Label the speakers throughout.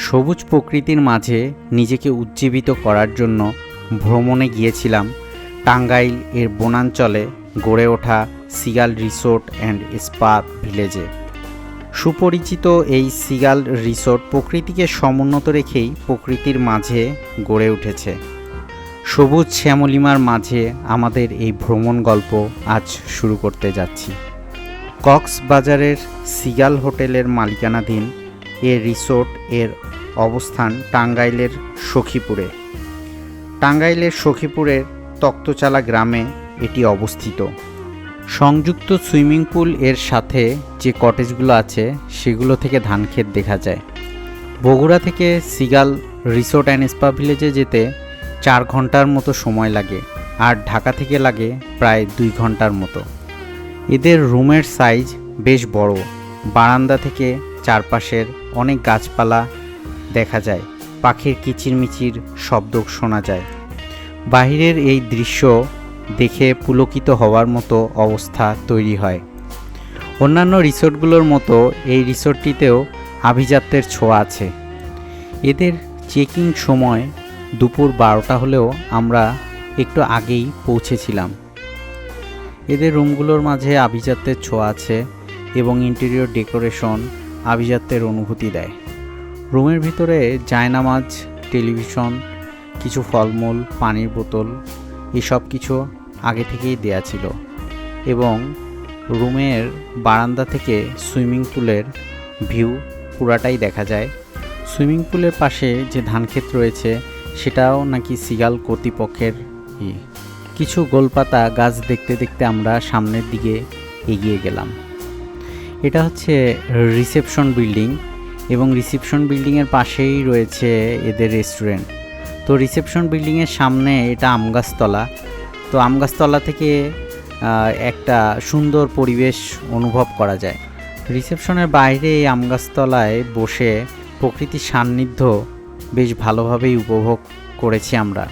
Speaker 1: সবুজ প্রকৃতির মাঝে নিজেকে উজ্জীবিত করার জন্য ভ্রমণে গিয়েছিলাম টাঙ্গাইল এর বনাঞ্চলে গড়ে ওঠা সিগাল রিসোর্ট অ্যান্ড স্পা ভিলেজে। সুপরিচিত এই সিগাল রিসোর্ট প্রকৃতিকে সমুন্নত রেখেই প্রকৃতির মাঝে গড়ে উঠেছে। সবুজ শ্যামলিমার মাঝে আমাদের এই ভ্রমণ গল্প আজ শুরু করতে যাচ্ছি। কক্সবাজারের সিগাল হোটেলের মালিকানাধীন এ রিসোর্ট এর অবস্থান টাঙ্গাইলের সখীপুরে। টাঙ্গাইলের সখীপুরের তক্তচালা গ্রামে এটি অবস্থিত। সংযুক্ত সুইমিং পুল এর সাথে যে কটেজগুলো আছে সেগুলো থেকে ধানক্ষেত দেখা যায়। বগুড়া থেকে সিগাল রিসোর্ট অ্যান্ড স্পা ভিলেজে যেতে 4 ঘন্টার মতো সময় লাগে, আর ঢাকা থেকে লাগে প্রায় 2 ঘন্টার মতো। এদের রুমের সাইজ বেশ বড়। বারান্দা থেকে চারপাশের অনেক গাছপালা দেখা যায়, পাখির কিচিরমিচির শব্দ শোনা যায়। বাহিরের এই দৃশ্য দেখে পুলকিত হওয়ার মতো অবস্থা তৈরি হয়। অন্যান্য রিসোর্টগুলোর মতো এই রিসোর্টটিতেও আভিজাত্যের ছোঁয়া আছে। এদের চেকিং সময় দুপুর 12টা হলেও আমরা একটু আগেই পৌঁছেছিলাম। এদের রুমগুলোর মাঝে আভিজাত্যের ছোঁয়া আছে এবং ইন্টেরিয়র ডেকোরেশন আভিজাত্যের অনুভূতি দেয়। রুমের ভিতরে জায়নামাজ, টেলিভিশন, কিছু ফলমূল, পানির বোতল এসব কিছু আগে থেকেই দেয়া ছিল এবং রুমের বারান্দা থেকে সুইমিং পুলের ভিউ পুরাটাই দেখা যায়। সুইমিং পুলের পাশে যে ধানক্ষেত রয়েছে সেটাও নাকি সিগাল কর্তৃপক্ষের। কিছু গোলপাতা গাছ দেখতে দেখতে আমরা সামনের দিকে এগিয়ে গেলাম। এটা হচ্ছে রিসেপশন বিল্ডিং এবং রিসেপশন বিল্ডিংয়ের পাশেই রয়েছে এদের রেস্টুরেন্ট। তো রিসেপশন বিল্ডিংয়ের সামনে এটা আমগাছতলা। তো আমগাছতলা থেকে একটা সুন্দর পরিবেশ অনুভব করা যায়। রিসেপশনের বাইরে এই আমগাছতলায় বসে প্রকৃতির সান্নিধ্য বেশ ভালোভাবেই উপভোগ করেছি আমরা।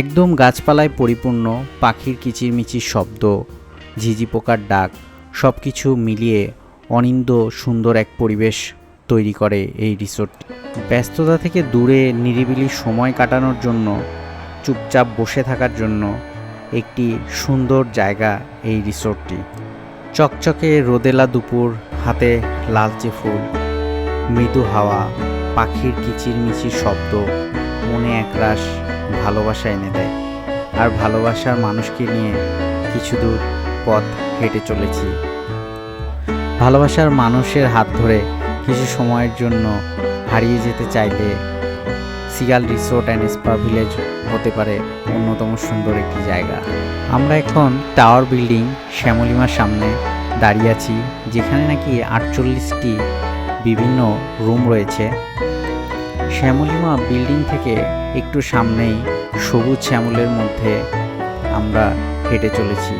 Speaker 1: একদম গাছপালায় পরিপূর্ণ, পাখির কিচিরমিচির শব্দ, ঝিঝি পোকার ডাক সব কিছু মিলিয়ে অনিন্দ্য সুন্দর এক পরিবেশ তৈরি করে এই রিসোর্ট। ব্যস্ততা থেকে দূরে নিরিবিলি সময় কাটানোর জন্য, চুপচাপ বসে থাকার জন্য একটি সুন্দর জায়গা এই রিসোর্টটি। চকচকে রোদেলা দুপুর, হাতে লালচে ফুল, মৃদু হাওয়া, পাখির কিচিরমিচির শব্দ মনে একরাশ ভালোবাসা এনে দেয়। আর ভালোবাসার মানুষকে নিয়ে কিছু দূর পথ হেঁটে চলেছি। ভালোবাসার মানুষের হাত ধরে কিছু সময়ের জন্য হারিয়ে যেতে চাইলে seagull resort and spa village হতে পারে অন্যতম সুন্দর একটি জায়গা। আমরা এখন টাওয়ার বিল্ডিং শ্যামলিমার সামনে দাঁড়িয়ে আছি, যেখানে নাকি 48টি বিভিন্ন রুম রয়েছে। শ্যামলিমা বিল্ডিং থেকে একটু সামনেই সবুজ শ্যামলের মধ্যে আমরা হেঁটে চলেছি।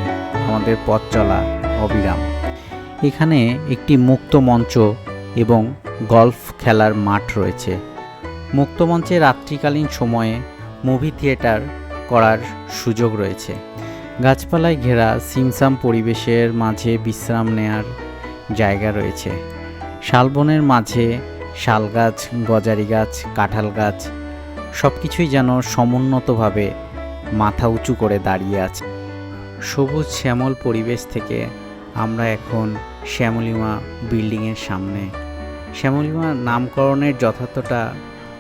Speaker 1: আমাদের পথ চলা অবিরাম। এখানে একটি মুক্ত মঞ্চ এবং গলফ খেলার মাঠ রয়েছে। মুক্ত মঞ্চে রাত্রিকালীন সময়ে মুভি থিয়েটার করার সুযোগ রয়েছে। গাছপালায় ঘেরা সিমসাম পরিবেশের মাঝে বিশ্রাম নেয়ার জায়গা রয়েছে। শালবনের মাঝে শাল গাছ, গজারি গাছ, কাঁঠাল গাছ সব কিছুই যেন সমুন্নতভাবে মাথা উঁচু করে দাঁড়িয়ে আছে। সবুজ শ্যামল পরিবেশ থেকে আমরা এখন শ্যামলিমা বিল্ডিংয়ের সামনে। শ্যামলিমা নামকরণের যথার্থতা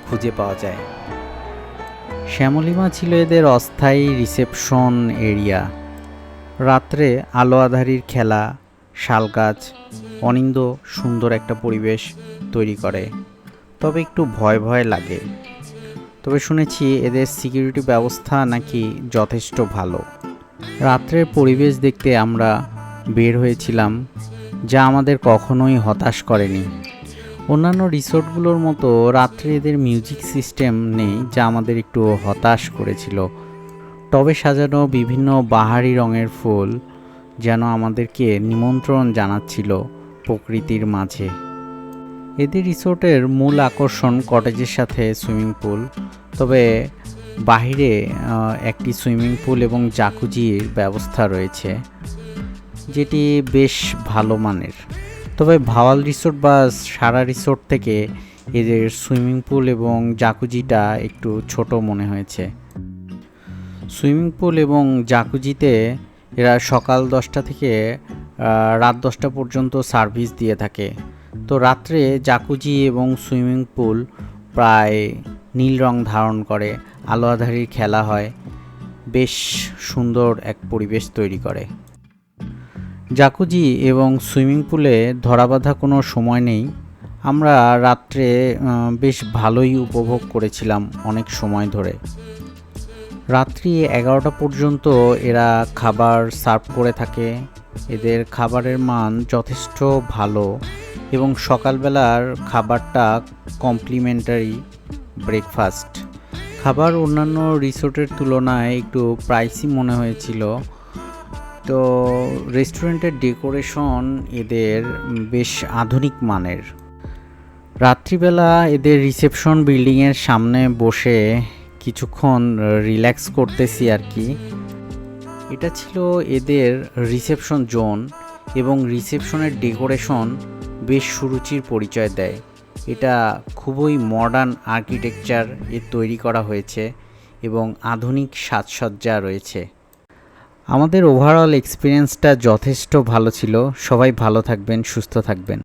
Speaker 1: খুঁজে পাওয়া যায়। শ্যামলিমা ছিল এদের অস্থায়ী রিসেপশন এরিয়া। রাত্রে আলো আঁধারির খেলা, শাল গাছ অনিন্দ সুন্দর একটা পরিবেশ তৈরি করে। তবে একটু ভয় ভয় লাগে। তবে শুনেছি এদের সিকিউরিটি ব্যবস্থা নাকি যথেষ্ট ভালো। রাত্রের পরিবেশ দেখতে আমরা বের হয়েছিলাম, যা আমাদের কখনোই হতাশ করেনি। অন্যান্য রিসোর্টগুলোর মতো রাত্রে এদের মিউজিক সিস্টেম নেই, যা আমাদের একটু হতাশ করেছিল। টবে সাজানো বিভিন্ন বাহারি রঙের ফুল যেন আমাদেরকে নিমন্ত্রণ জানাচ্ছিল প্রকৃতির মাঝে। এদের রিসোর্টের মূল আকর্ষণ কটেজের সাথে সুইমিং পুল। তবে বাহিরে একটি সুইমিং পুল এবং জাকুজির ব্যবস্থা রয়েছে, যেটি বেশ ভালো মানের। তবে ভাওয়াল রিসোর্ট বা সারা রিসোর্ট থেকে এদের সুইমিং পুল এবং জাকুজিটা একটু ছোট মনে হয়েছে। সুইমিং পুল এবং জাকুজিতে এরা সকাল 10টা থেকে রাত 10টা পর্যন্ত সার্ভিস দিয়ে থাকে। তো রাত্রে জাকুজি এবং সুইমিং পুল প্রায় নীল রং ধারণ করে, আলো আঁধারির খেলা হয়, বেশ সুন্দর এক পরিবেশ তৈরি করে। জাকুজি এবং সুইমিং পুলে ধরাবাঁধা কোনো সময় নেই। আমরা রাত্রে বেশ ভালোই উপভোগ করেছিলাম অনেক সময় ধরে। রাত্রি 11টা পর্যন্ত এরা খাবার সার্ভ করে থাকে। এদের খাবারের মান যথেষ্ট ভালো এবং সকালবেলার খাবারটা কমপ্লিমেন্টারি ব্রেকফাস্ট। খাবার অন্যান্য রিসোর্টের তুলনায় একটু প্রাইসি মনে হয়েছিল। তো রেস্টুরেন্টের ডেকোরেশন এদের বেশ আধুনিক মানের। রাত্রিবেলা এদের রিসেপশন বিল্ডিংয়ের সামনে বসে কিছুক্ষণ রিল্যাক্স করতেছি আর কি। এটা ছিল এদের রিসেপশন জোন এবং রিসেপশনের ডেকোরেশন বেশ সুরুচির পরিচয় দেয়। এটা খুবই মডার্ন আর্কিটেকচার এ তৈরি করা হয়েছে এবং আধুনিক সাজসজ্জা রয়েছে। আমাদের ওভারঅল এক্সপিরিয়েন্সটা যথেষ্ট ভালো ছিল। সবাই ভালো থাকবেন, সুস্থ থাকবেন।